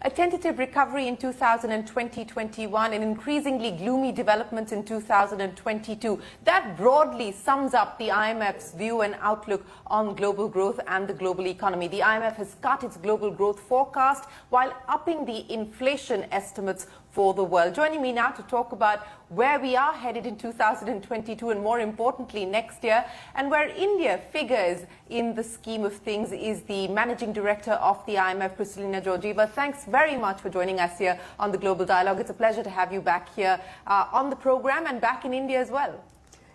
A tentative recovery in 2020-21 and increasingly gloomy developments in 2022. That broadly sums up the IMF's view and outlook on global growth and the global economy. The IMF has cut its global growth forecast while upping the inflation estimates for the world. Joining me now to talk about where we are headed in 2022 and more importantly next year, and where India figures in the scheme of things, is the Managing Director of the IMF, Kristalina Georgieva. Thanks very much for joining us here on the Global Dialogue. It's a pleasure to have you back here on the program and back in India as well.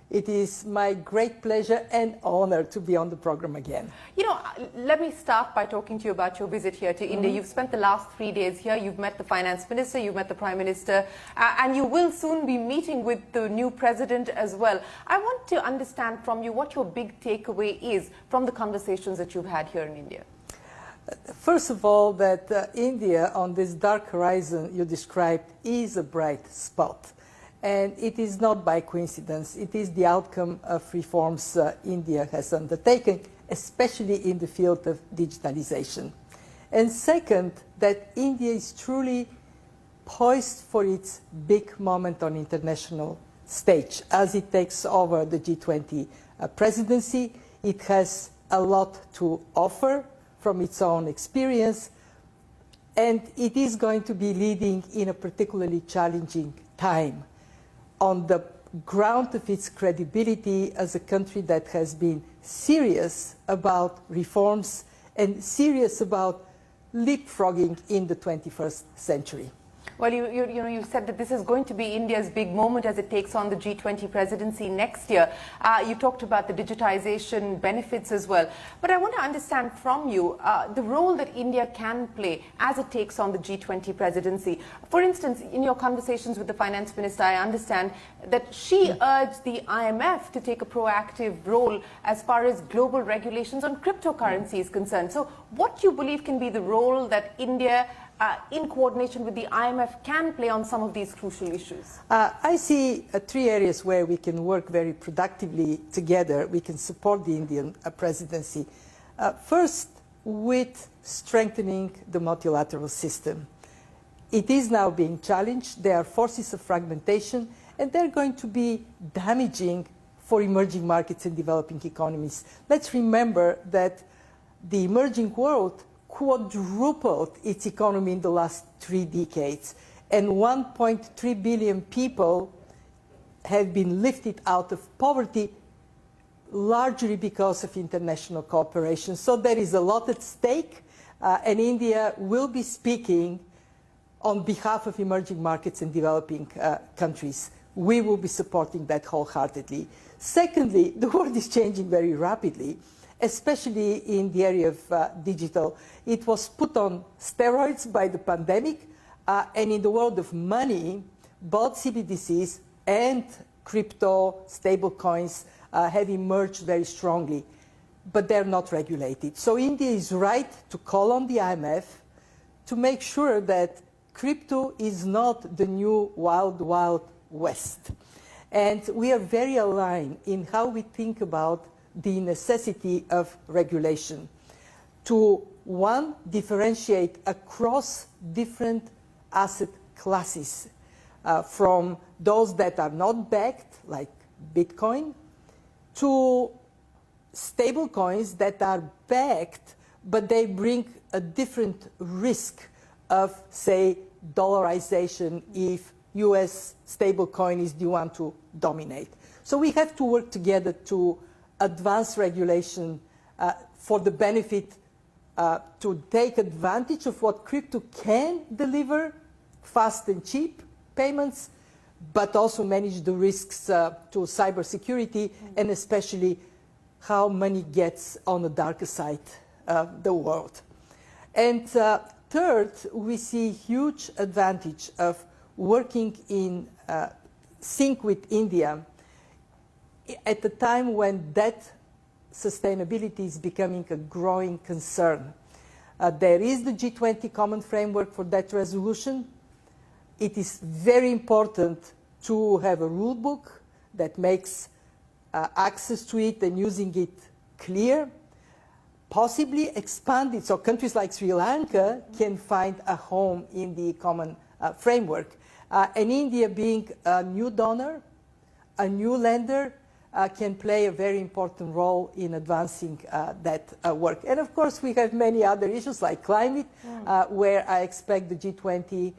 It is my great pleasure and honor to be on the program again. You know, let me start by talking to you about your visit here to India. You've spent the last 3 days here. You've met the Finance Minister, you've met the Prime Minister, and you will soon be meeting with the new President as well. I want to understand from you what your big takeaway is from the conversations that you've had here in India. First of all, that India, on this dark horizon you described, is a bright spot. And it is not by coincidence. It is the outcome of reforms India has undertaken, especially in the field of digitalization. And second, that India is truly poised for its big moment on international stage. As it takes over the G20 presidency, it has a lot to offer from its own experience, and it is going to be leading in a particularly challenging time, on the ground of its credibility as a country that has been serious about reforms and serious about leapfrogging in the 21st century. Well, you said that this is going to be India's big moment as it takes on the G20 presidency next year. You talked about the digitization benefits as well. But I want to understand from you the role that India can play as it takes on the G20 presidency. For instance, in your conversations with the Finance Minister, I understand that she urged the IMF to take a proactive role as far as global regulations on cryptocurrency is concerned. So what do you believe can be the role that India in coordination with the IMF can play on some of these crucial issues? I see 3 areas where we can work very productively together. We can support the Indian presidency. First, with strengthening the multilateral system. It is now being challenged. There are forces of fragmentation, and they're going to be damaging for emerging markets and developing economies. Let's remember that the emerging world quadrupled its economy in the last 3 decades, and 1.3 billion people have been lifted out of poverty, largely because of international cooperation. So there is a lot at stake, and India will be speaking on behalf of emerging markets and developing countries. We will be supporting that wholeheartedly. Secondly, the world is changing very rapidly, especially in the area of digital. It was put on steroids by the pandemic, and in the world of money, both CBDCs and crypto stablecoins have emerged very strongly, but they're not regulated. So India is right to call on the IMF to make sure that crypto is not the new wild, wild west. And we are very aligned in how we think about the necessity of regulation to, one, differentiate across different asset classes, from those that are not backed, like Bitcoin, to stable coins that are backed, but they bring a different risk of, say, dollarization if US stablecoin is the one to dominate. So we have to work together to advance regulation for the benefit to take advantage of what crypto can deliver, fast and cheap payments, but also manage the risks to cybersecurity and especially how money gets on the darker side of the world. And third, we see huge advantage of working in sync with India at the time when debt sustainability is becoming a growing concern. There is the G20 Common Framework for Debt Resolution. It is very important to have a rule book that makes access to it and using it clear. possibly expand it so countries like Sri Lanka can find a home in the common framework. And India, being a new donor, a new lender, can play a very important role in advancing that work. And of course, we have many other issues like climate, where I expect the G20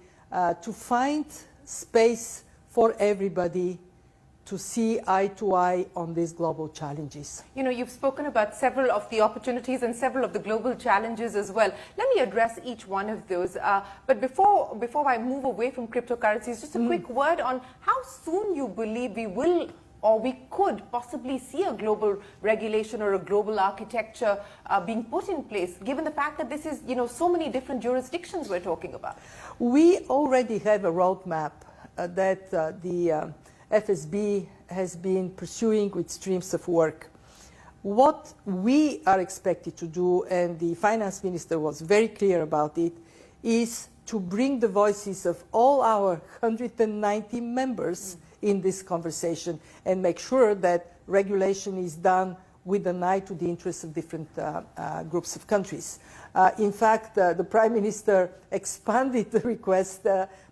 to find space for everybody to see eye to eye on these global challenges. You know, you've spoken about several of the opportunities and several of the global challenges as well. Let me address each one of those. But before I move away from cryptocurrencies, just a quick word on how soon you believe we will or we could possibly see a global regulation or a global architecture being put in place, given the fact that this is, you know, so many different jurisdictions we're talking about. We already have a roadmap that the FSB has been pursuing with streams of work. What we are expected to do, and the finance minister was very clear about it, is to bring the voices of all our 190 members in this conversation and make sure that regulation is done with an eye to the interests of different groups of countries. In fact, the Prime Minister expanded the request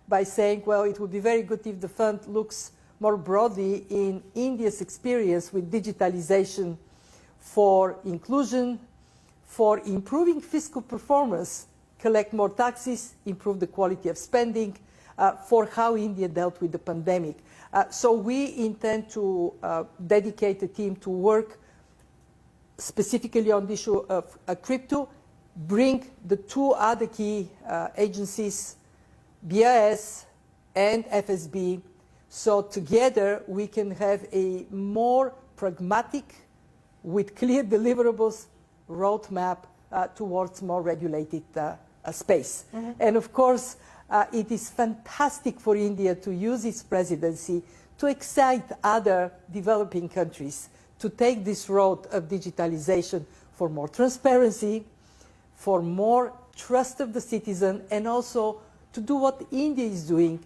by saying, well, it would be very good if the fund looks more broadly in India's experience with digitalization for inclusion, for improving fiscal performance, collect more taxes, improve the quality of spending, for how India dealt with the pandemic. So we intend to dedicate a team to work specifically on the issue of crypto, bring the two other key agencies, BIS and FSB, so together we can have a more pragmatic, with clear deliverables, roadmap towards more regulated space. And of course, it is fantastic for India to use its presidency to excite other developing countries to take this road of digitalization for more transparency, for more trust of the citizen, and also to do what India is doing,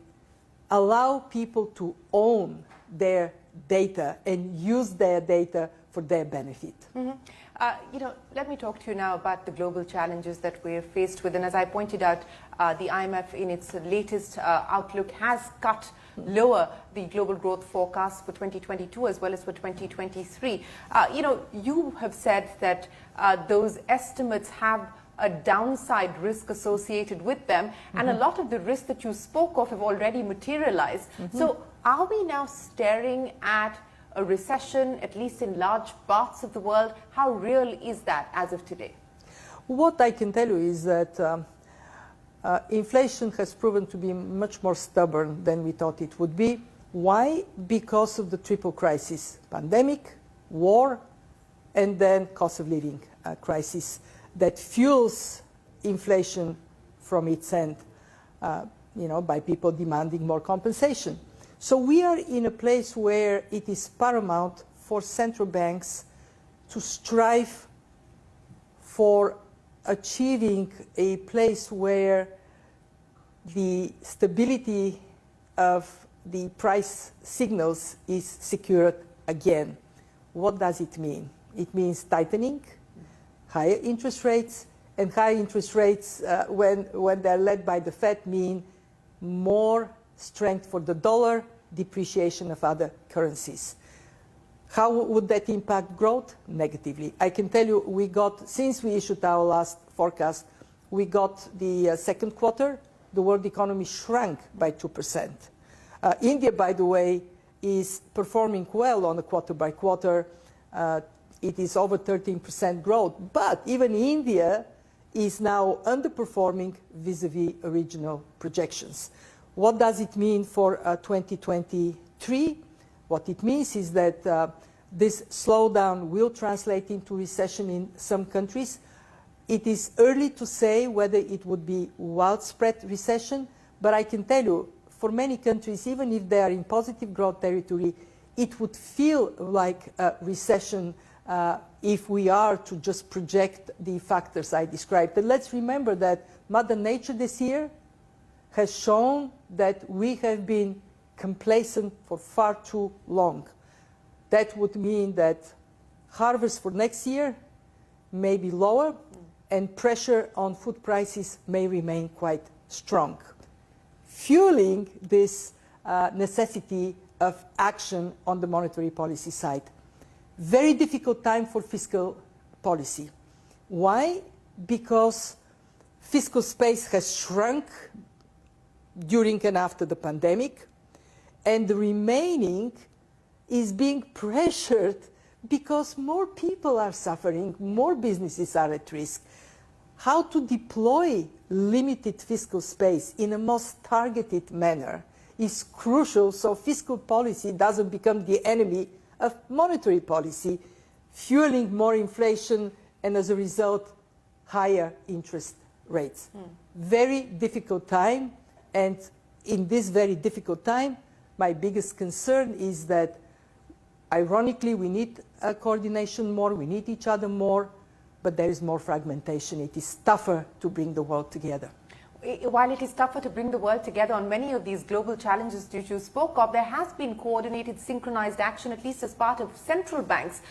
allow people to own their data and use their data for their benefit. You know, let me talk to you now about the global challenges that we're faced with. And as I pointed out, the IMF in its latest outlook has cut lower the global growth forecast for 2022 as well as for 2023. You know, you have said that those estimates have a downside risk associated with them, and a lot of the risks that you spoke of have already materialized. So are we now staring at a recession, at least in large parts of the world? How real is that as of today? What I can tell you is that inflation has proven to be much more stubborn than we thought it would be. Why? Because of the triple crisis: pandemic, war, and then cost of living crisis that fuels inflation from its end, you know, by people demanding more compensation. So we are in a place where it is paramount for central banks to strive for achieving a place where the stability of the price signals is secured again. What does it mean? It means tightening, higher interest rates, and high interest rates when they're led by the Fed mean more strength for the dollar, depreciation of other currencies. How would that impact growth? Negatively. I can tell you, we got, since we issued our last forecast, we got the second quarter, the world economy shrunk by 2%. India, by the way, is performing well on a quarter by quarter. It is over 13% growth, but even India is now underperforming vis-a-vis original projections. What does it mean for 2023? What it means is that this slowdown will translate into recession in some countries. It is early to say whether it would be widespread recession, but I can tell you, for many countries, even if they are in positive growth territory, it would feel like a recession if we are to just project the factors I described. And let's remember that Mother Nature this year has shown that we have been complacent for far too long. That would mean that harvest for next year may be lower, and pressure on food prices may remain quite strong, fueling this necessity of action on the monetary policy side. Very difficult time for fiscal policy. Why? Because fiscal space has shrunk during and after the pandemic, and the remaining is being pressured because more people are suffering, more businesses are at risk. How to deploy limited fiscal space in a most targeted manner is crucial so fiscal policy doesn't become the enemy of monetary policy, fueling more inflation and as a result higher interest rates. Very difficult time, and in this very difficult time my biggest concern is that ironically we need coordination more, we need each other more, but there is more fragmentation. It is tougher to bring the world together. While it is tougher to bring the world together on many of these global challenges that you spoke of, there has been coordinated, synchronized action, at least as part of central banks.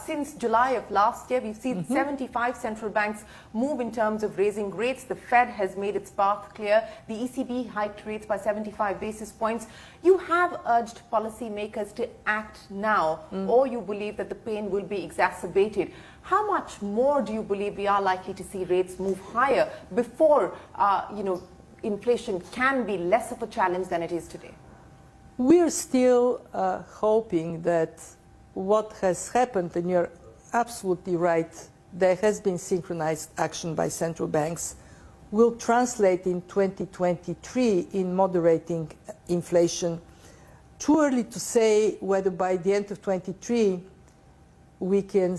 Since July of last year, we've seen 75 central banks move in terms of raising rates. The Fed has made its path clear. The ECB hiked rates by 75 basis points. You have urged policymakers to act now, or you believe that the pain will be exacerbated. How much more do you believe we are likely to see rates move higher before, inflation can be less of a challenge than it is today? We're still hoping that what has happened, and you're absolutely right, there has been synchronized action by central banks, will translate in 2023 in moderating inflation. Too early to say whether by the end of 2023 we can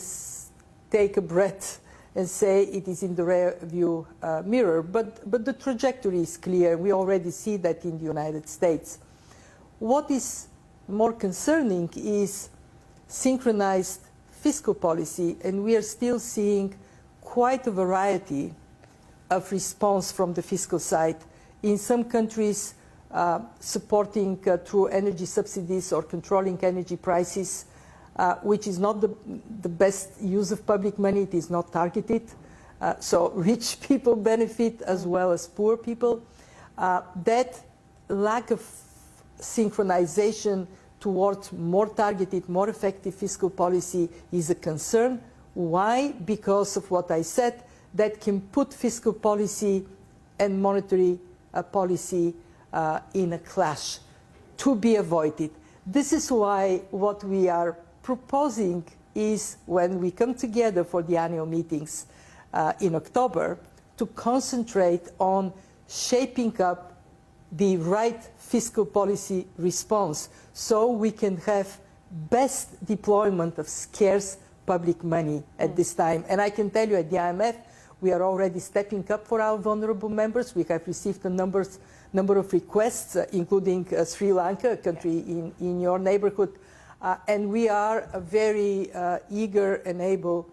take a breath and say it is in the rear view mirror, but the trajectory is clear. We already see that in the United States. What is more concerning is synchronized fiscal policy, and we are still seeing quite a variety of response from the fiscal side. In some countries, supporting through energy subsidies or controlling energy prices, which is not the best use of public money. It is not targeted. So rich people benefit as well as poor people. That lack of synchronization towards more targeted, more effective fiscal policy is a concern. Why? Because of what I said, that can put fiscal policy and monetary policy in a clash, to be avoided. This is why what we are proposing is, when we come together for the annual meetings in October, to concentrate on shaping up the right fiscal policy response so we can have best deployment of scarce public money at this time. And I can tell you at the IMF, we are already stepping up for our vulnerable members. We have received a number of requests, including Sri Lanka, a country in your neighborhood. And we are very eager and able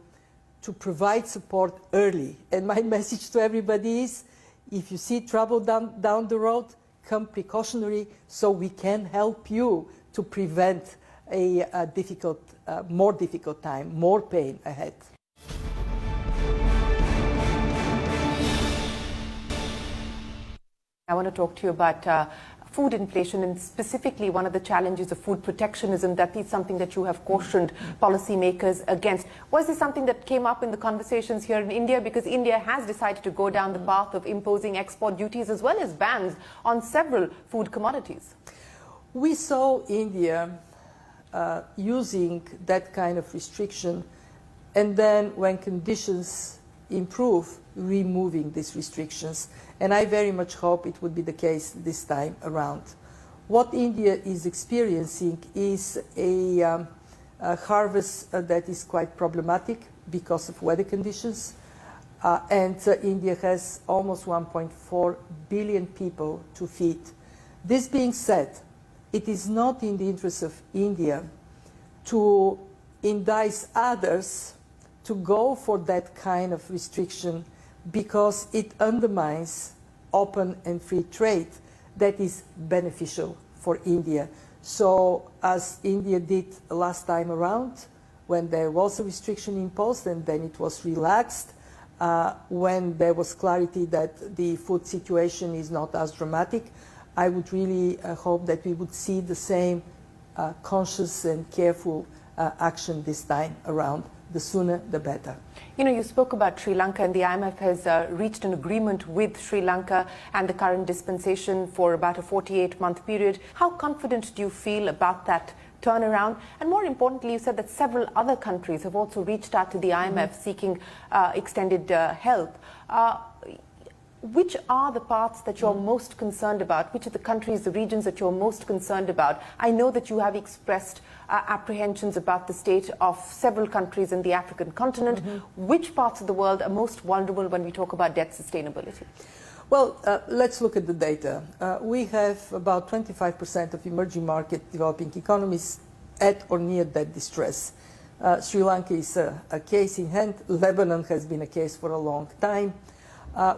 to provide support early. And my message to everybody is, if you see trouble down the road, come precautionary so we can help you to prevent a more difficult time, more pain ahead. I want to talk to you about food inflation, and specifically one of the challenges of food protectionism. That is something that you have cautioned policymakers against. Was this something that came up in the conversations here in India? Because India has decided to go down the path of imposing export duties as well as bans on several food commodities. We saw India using that kind of restriction, and then when conditions improve, removing these restrictions. And I very much hope it would be the case this time around. What India is experiencing is a harvest that is quite problematic because of weather conditions. And India has almost 1.4 billion people to feed. This being said, it is not in the interest of India to entice others to go for that kind of restriction, because it undermines open and free trade that is beneficial for India. So as India did last time around, when there was a restriction imposed and then it was relaxed, when there was clarity that the food situation is not as dramatic. I would really hope that we would see the same conscious and careful action this time around. The sooner, the better. You know, you spoke about Sri Lanka, and the IMF has reached an agreement with Sri Lanka and the current dispensation for about a 48-month period. How confident do you feel about that turnaround? And more importantly, you said that several other countries have also reached out to the IMF seeking extended help. Which are the parts that you're most concerned about? Which are the countries, the regions that you're most concerned about? I know that you have expressed apprehensions about the state of several countries in the African continent. Which parts of the world are most vulnerable when we talk about debt sustainability? Well, let's look at the data. We have about 25% of emerging market developing economies at or near debt distress. Sri Lanka is a case in hand. Lebanon has been a case for a long time.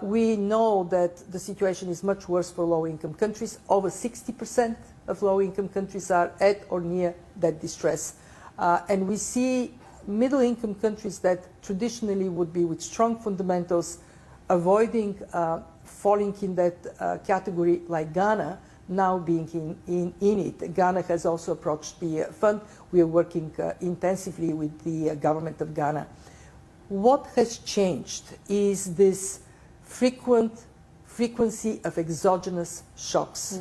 We know that the situation is much worse for low-income countries. Over 60% of low-income countries are at or near that distress. And we see middle-income countries that traditionally would be with strong fundamentals, avoiding falling in that category, like Ghana, now being in it. Ghana has also approached the fund. We are working intensively with the government of Ghana. What has changed is this frequency of exogenous shocks.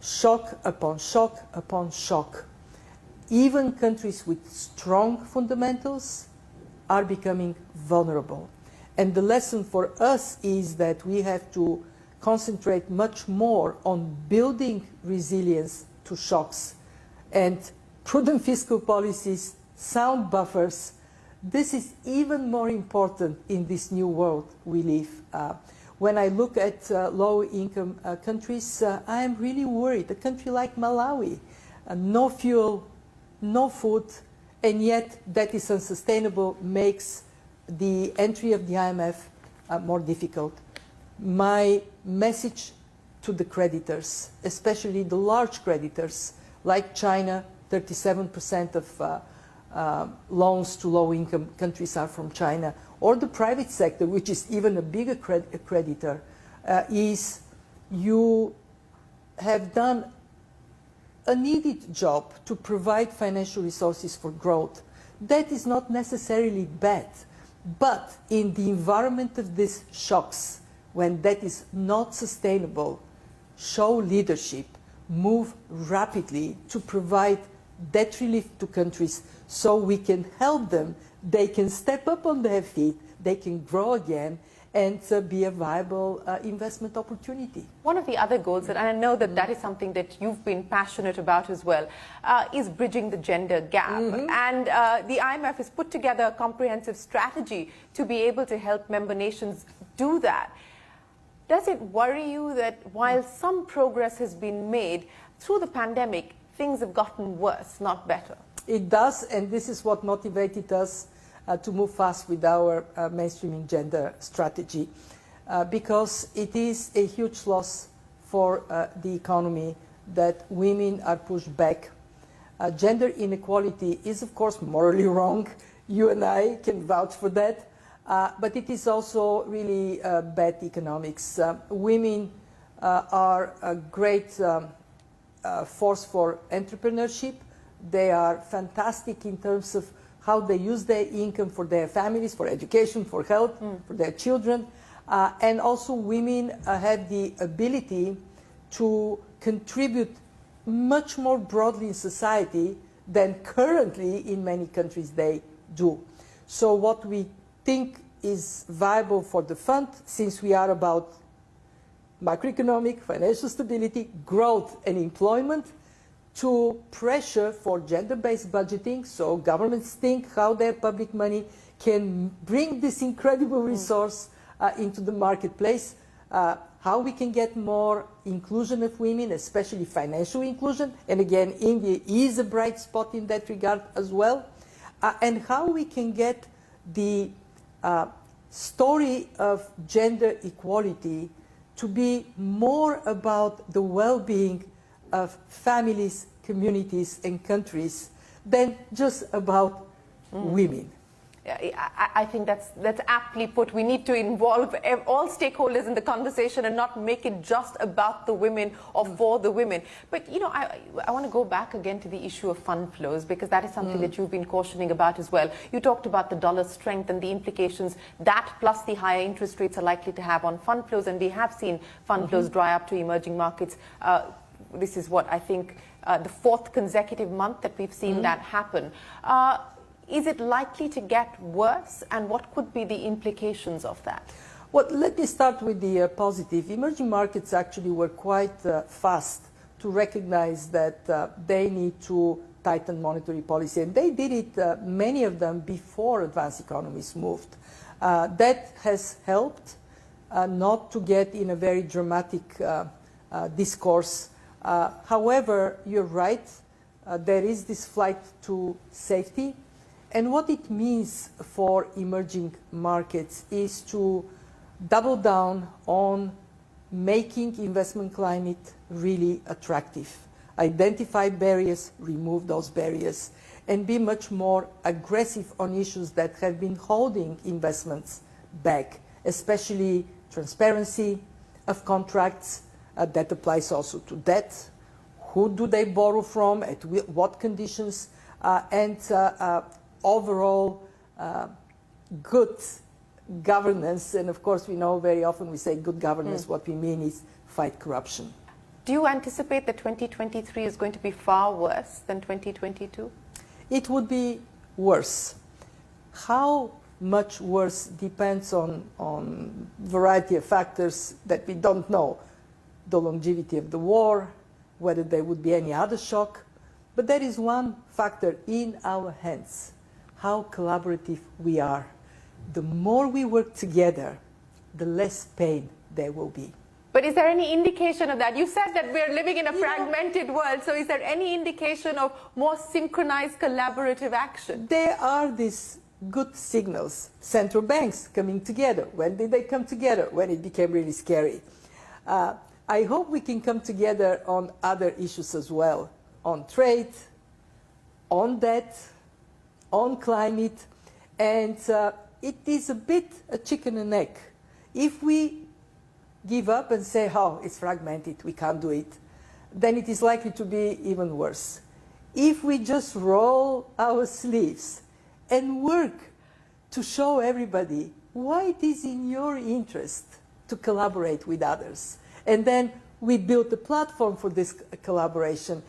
Shock upon shock upon shock. Even countries with strong fundamentals are becoming vulnerable. And the lesson for us is that we have to concentrate much more on building resilience to shocks and prudent fiscal policies, sound buffers. This is even more important in this new world we live. When I look at low-income countries, I am really worried. A country like Malawi, no fuel, no food, and yet that is unsustainable, makes the entry of the IMF more difficult. My message to the creditors, especially the large creditors, like China, 37% of loans to low-income countries are from China, or the private sector, which is even a bigger creditor, is you have done a needed job to provide financial resources for growth. That is not necessarily bad, but in the environment of these shocks, when that is not sustainable, show leadership, move rapidly to provide debt relief to countries so we can help them. They can step up on their feet, they can grow again, and be a viable investment opportunity. One of the other goals, and I know that that is something that you've been passionate about as well, is bridging the gender gap. And the IMF has put together a comprehensive strategy to be able to help member nations do that. Does it worry you that while some progress has been made through the pandemic, things have gotten worse, not better? It does, and this is what motivated us to move fast with our mainstreaming gender strategy, because it is a huge loss for the economy that women are pushed back. Gender inequality is, of course, morally wrong. You and I can vouch for that. But it is also really bad economics. Women are a great force for entrepreneurship. They are fantastic in terms of how they use their income for their families, for education, for health, for their children. And also women have the ability to contribute much more broadly in society than currently in many countries they do. So what we think is viable for the fund, since we are about macroeconomic, financial stability, growth and employment, to pressure for gender-based budgeting, so governments think how their public money can bring this incredible resource into the marketplace, how we can get more inclusion of women, especially financial inclusion, and again, India is a bright spot in that regard as well, and how we can get the story of gender equality to be more about the well-being of families, communities, and countries than just about women. I think that's aptly put. We need to involve all stakeholders in the conversation and not make it just about the women or for the women. But, you know, I want to go back again to the issue of fund flows, because that is something that you've been cautioning about as well. You talked about the dollar strength and the implications that plus the higher interest rates are likely to have on fund flows, and we have seen fund flows dry up to emerging markets. This is what I think the fourth consecutive month that we've seen that happen. Is it likely to get worse, and what could be the implications of that? Well, let me start with the positive. Emerging markets actually were quite fast to recognize that they need to tighten monetary policy, and they did it, many of them, before advanced economies moved. That has helped not to get in a very dramatic discourse. However, you're right, there is this flight to safety. And what it means for emerging markets is to double down on making investment climate really attractive. Identify barriers, remove those barriers, and be much more aggressive on issues that have been holding investments back, especially transparency of contracts. That applies also to debt. Who do they borrow from, at what conditions, and overall good governance. And of course, we know very often we say good governance, what we mean is fight corruption. Do you anticipate that 2023 is going to be far worse than 2022? It would be worse. How much worse depends on variety of factors that we don't know. The longevity of the war, whether there would be any other shock. But there is one factor in our hands: how collaborative we are. The more we work together, the less pain there will be. But is there any indication of that? You said that we're living in a fragmented world, so is there any indication of more synchronized collaborative action? There are these good signals. Central banks coming together. When did they come together? When it became really scary. I hope we can come together on other issues as well, on trade, on debt, on climate, and it is a bit a chicken and egg. If we give up and say, oh, it's fragmented, we can't do it, then it is likely to be even worse. If we just roll our sleeves and work to show everybody why it is in your interest to collaborate with others, and then we build a platform for this collaboration,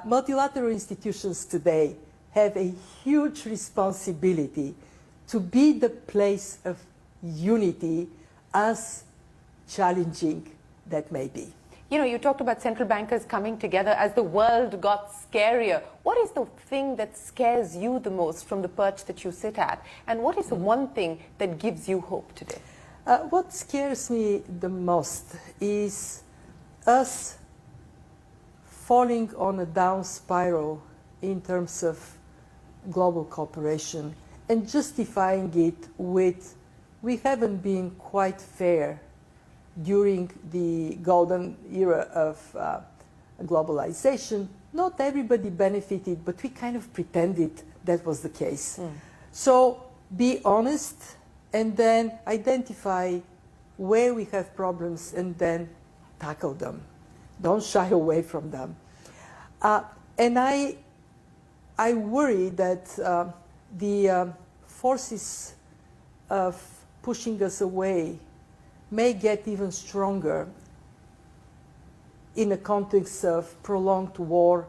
multilateral institutions today have a huge responsibility to be the place of unity, as challenging that may be. You know, you talked about central bankers coming together as the world got scarier. What is the thing that scares you the most from the perch that you sit at? And what is the one thing that gives you hope today? What scares me the most is us falling on a down spiral in terms of global cooperation and justifying it with, we haven't been quite fair during the golden era of globalization. Not everybody benefited, but we kind of pretended that was the case. So be honest and then identify where we have problems and then tackle them. Don't shy away from them. And I worry that the forces of pushing us away may get even stronger in a context of prolonged war,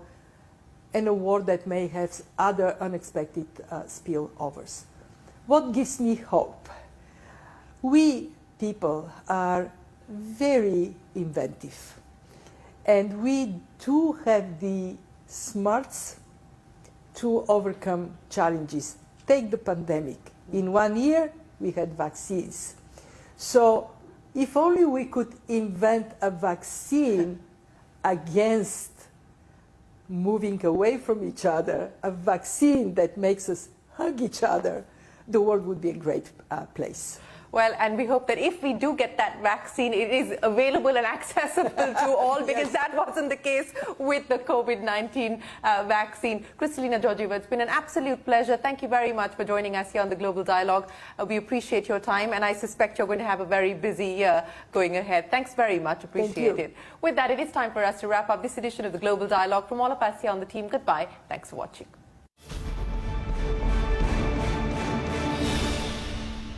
and a war that may have other unexpected spillovers. What gives me hope? We people are very inventive, and we do have the smarts to overcome challenges. Take the pandemic. In 1 year, we had vaccines. So if only we could invent a vaccine against moving away from each other, a vaccine that makes us hug each other, the world would be a great place. Well, and we hope that if we do get that vaccine, it is available and accessible to all, because that wasn't the case with the COVID-19 vaccine. Kristalina Georgieva, it's been an absolute pleasure. Thank you very much for joining us here on the Global Dialogue. We appreciate your time, and I suspect you're going to have a very busy year going ahead. Thanks very much. Appreciate it. With that, it is time for us to wrap up this edition of the Global Dialogue. From all of us here on the team, goodbye. Thanks for watching.